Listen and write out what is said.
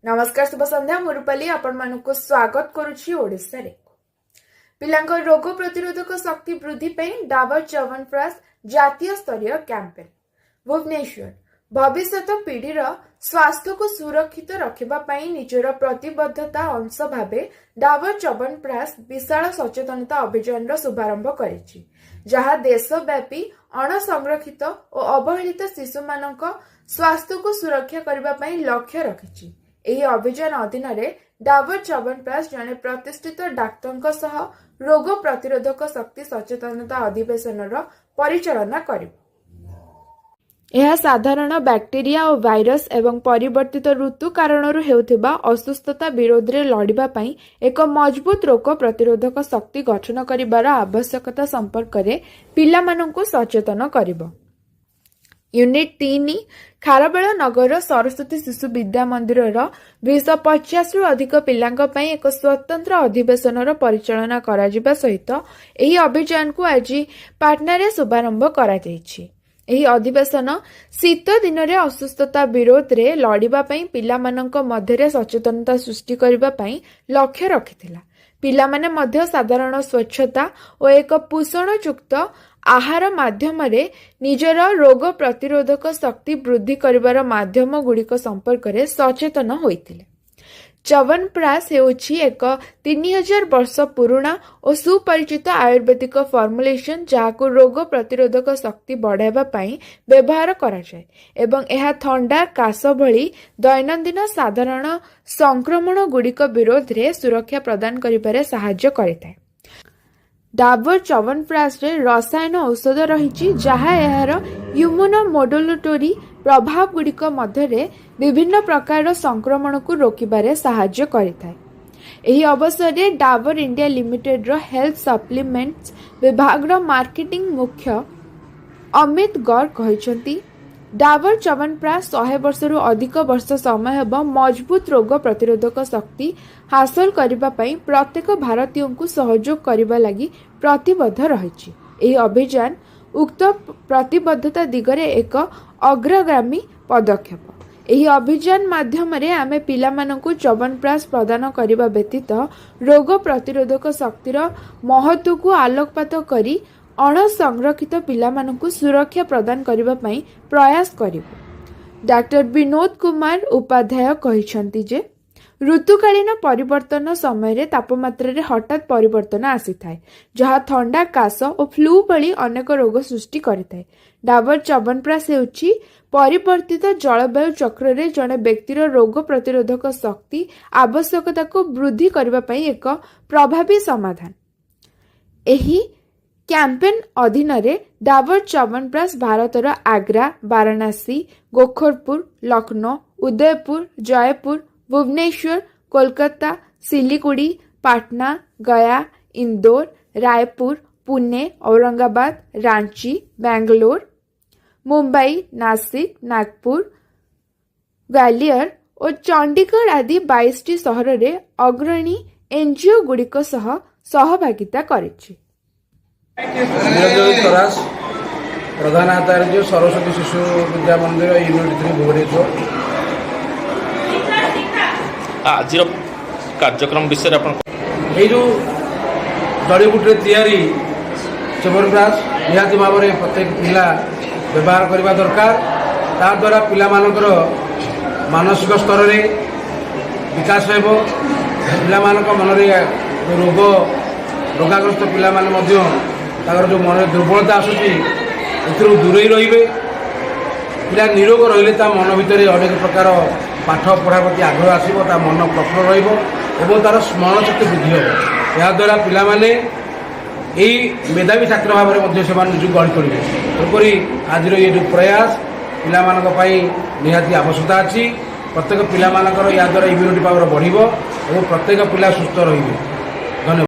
नमस्कार शुभ संध्या मुरुपाली आपण मानक स्वागत करुछि ओडिसा रे पिलांक रोग प्रतिरोधक शक्ति वृद्धि पे डाबर च्यवनप्राश जातीय स्तरीय कैंपेन भुवनेश्वर भविष्यत पीढ़ीर स्वास्थ्य को सुरक्षित रखिबा पई निजर प्रतिबद्धता अंश भाबे डाबर च्यवनप्राश विशाल सचेतनता अभियान शुभारंभ करिछि जहा देशव्यापी अणसंरक्षित और अवहेलित शिशु मानक स्वास्थ्य को सुरक्षा करबा पई लक्ष्य रखिछि। ଏହି ଅଭିଯାନ ଅଧୀନରେ ଡାବର ଚ୍ୟବନପ୍ରାଶ ଜଣେ ପ୍ରତିଷ୍ଠିତ ଡାକ୍ତରଙ୍କ ସହ ରୋଗ ପ୍ରତିରୋଧକ ଶକ୍ତି ସଚେତନତା ଅଧିବେଶନର ପରିଚାଳନା କରିବ। ଏହା ସାଧାରଣ ବ୍ୟାକ୍ଟେରିଆ ଓ ଭାଇରସ ଏବଂ ପରିବର୍ତ୍ତିତ ଋତୁ କାରଣରୁ ହେଉଥିବା ଅସୁସ୍ଥତା ବିରୋଧରେ ଲଢ଼ିବା ପାଇଁ ଏକ ମଜବୁତ ରୋଗ ପ୍ରତିରୋଧକ ଶକ୍ତି ଗଠନ କରିବାର ଆବଶ୍ୟକତା ସମ୍ପର୍କରେ ପିଲାମାନଙ୍କୁ ସଚେତନ କରିବ। यूनिट 3 खारबेल नगर सरस्वती शिशु विद्या मंदिर 250 रु अधिक पिलांक पई एक स्वतंत्र अधिवेशन परिचालना करा जिबा सहित एही अभियान को आज पाटना रे शुभारंभ करा जायछि। एही अधिवेशन शीत दिन रे असुस्थता विरोध रे लड़िबा पई पिला मानक मध्यरे सचेतनता सृष्टि करबा पई लक्ष्य रखिथिला। पिला माने मध्य साधारण स्वच्छता और एक पोषणयुक्त आहार माध्यम निजर रोग प्रतिरोधक शक्ति वृद्धि करिवार माध्यम गुड़िक संपर्क में सचेतन होइतिले। च्यवनप्राश हेउछि एक 3000 वर्ष पुराना और सुपरिचित आयुर्वेदिक फॉर्मुलेशन जहाको रोग प्रतिरोधक शक्ति बढ़ाइबा पई व्यवहार करा जाय एवं एहा थंडा काश भली दैनंदिन साधारण संक्रमण गुड़िक विरोध रे सुरक्षा प्रदान करिबारे सहाय्य करिଥାଏ। डाबर च्यवनप्राश रे रसायन औषध रही जहाँ यार इम्यूनोमोडुलेटरी प्रभाव गुड़िक मध्य विभिन्न प्रकार संक्रमण को रोकबारे सहाय्य करिଥାଏ। एही अवसर रे डाबर इंडिया लिमिटेड रो हेल्थ सप्लीमेंट्स विभाग रो मार्केटिंग मुख्य अमित गौर कहिसंती डाबर च्यवनप्राश 100 वर्ष रु अधिक वर्ष समय हेबा मजबूत रोग प्रतिरोधक शक्ति हासिल करिबा पई प्रत्येक भारतीय को सहयोग करिबा लागि प्रतिबद्ध रहिछि। एही अभियान उक्त प्रतिबद्धता दिगरे एक अग्रगामी पदक्षेप। एही अभियान माध्यम रे आमे पिला मानकु च्यवनप्राश प्रदान करिबा व्यतीत रोग प्रतिरोधक शक्तिर महत्व को आलोकपात करी अणसंरक्षित पिला मानकु सुरक्षा प्रदान करिबा पई प्रयास करिबो। डॉक्टर विनोद कुमार उपाध्याय कहिसंती जे ऋतुकालीन परिवर्तन समय रे तापमात्रा रे हठात परिवर्तन आसी थाए जहाँ थंडा काश और फ्लू भली अनेक रोग सृष्टि करिଥାଏ। डाबर च्यवनप्राश हेउछि परिवर्तित जलवायु चक्र रे जणे व्यक्तिर रोग प्रतिरोधक शक्ति आवश्यकता को वृद्धि करबा पई एक प्रभावी समाधान। एही कैंपेन अधीन रे डाबर च्यवनप्राश भारतर आग्रा, वाराणसी, गोरखपुर, लखनऊ, उदयपुर, जयपुर, भुवनेश्वर, कोलकाता, सिलीगुड़ी, पाटना, गया, इंदौर, रायपुर, पुणे, औरंगाबाद, रांची, बेंगलोर, मुंबई, नासिक, नागपुर, ग्वालियर और चंडीगढ़ आदि 22 सहर रे अग्रणी एनजीओ गुड़िक सह सहभागिता करिछि। प्रधान आचार्य सरस्वती शिशु विद्या मंदिर यूनिट 3 भुवनेश्वर। आज कार्यक्रम विषय जो जड़ीबूटी तैयारी च्यवनप्राश निहाती भाव में प्रत्येक पिला व्यवहार करने दरकार। ता द्वारा पिला मानकर मानसिक स्तर में विकास हो पिला मन में रोगाग्रस्त पिला जो मन दुर्बलता आसूसी दूरे रे पिला निरोग रही मन भितर अनेक प्रकार पाठ पढ़ा प्रति आग्रह आसो मन प्रफुल्ल और तार स्मरण शक्ति वृद्धि हो। याद्वारा पिला माने यही मेधावी छात्र भाव में निज गढ़ी तोड़े। तेणुकरी आज ये जो प्रयास पिला निहाती आवश्यकता अच्छी। प्रत्येक पिला याद्वारा इम्यूनिटी पावर बढ़ और प्रत्येक पिला सुस्थ रही।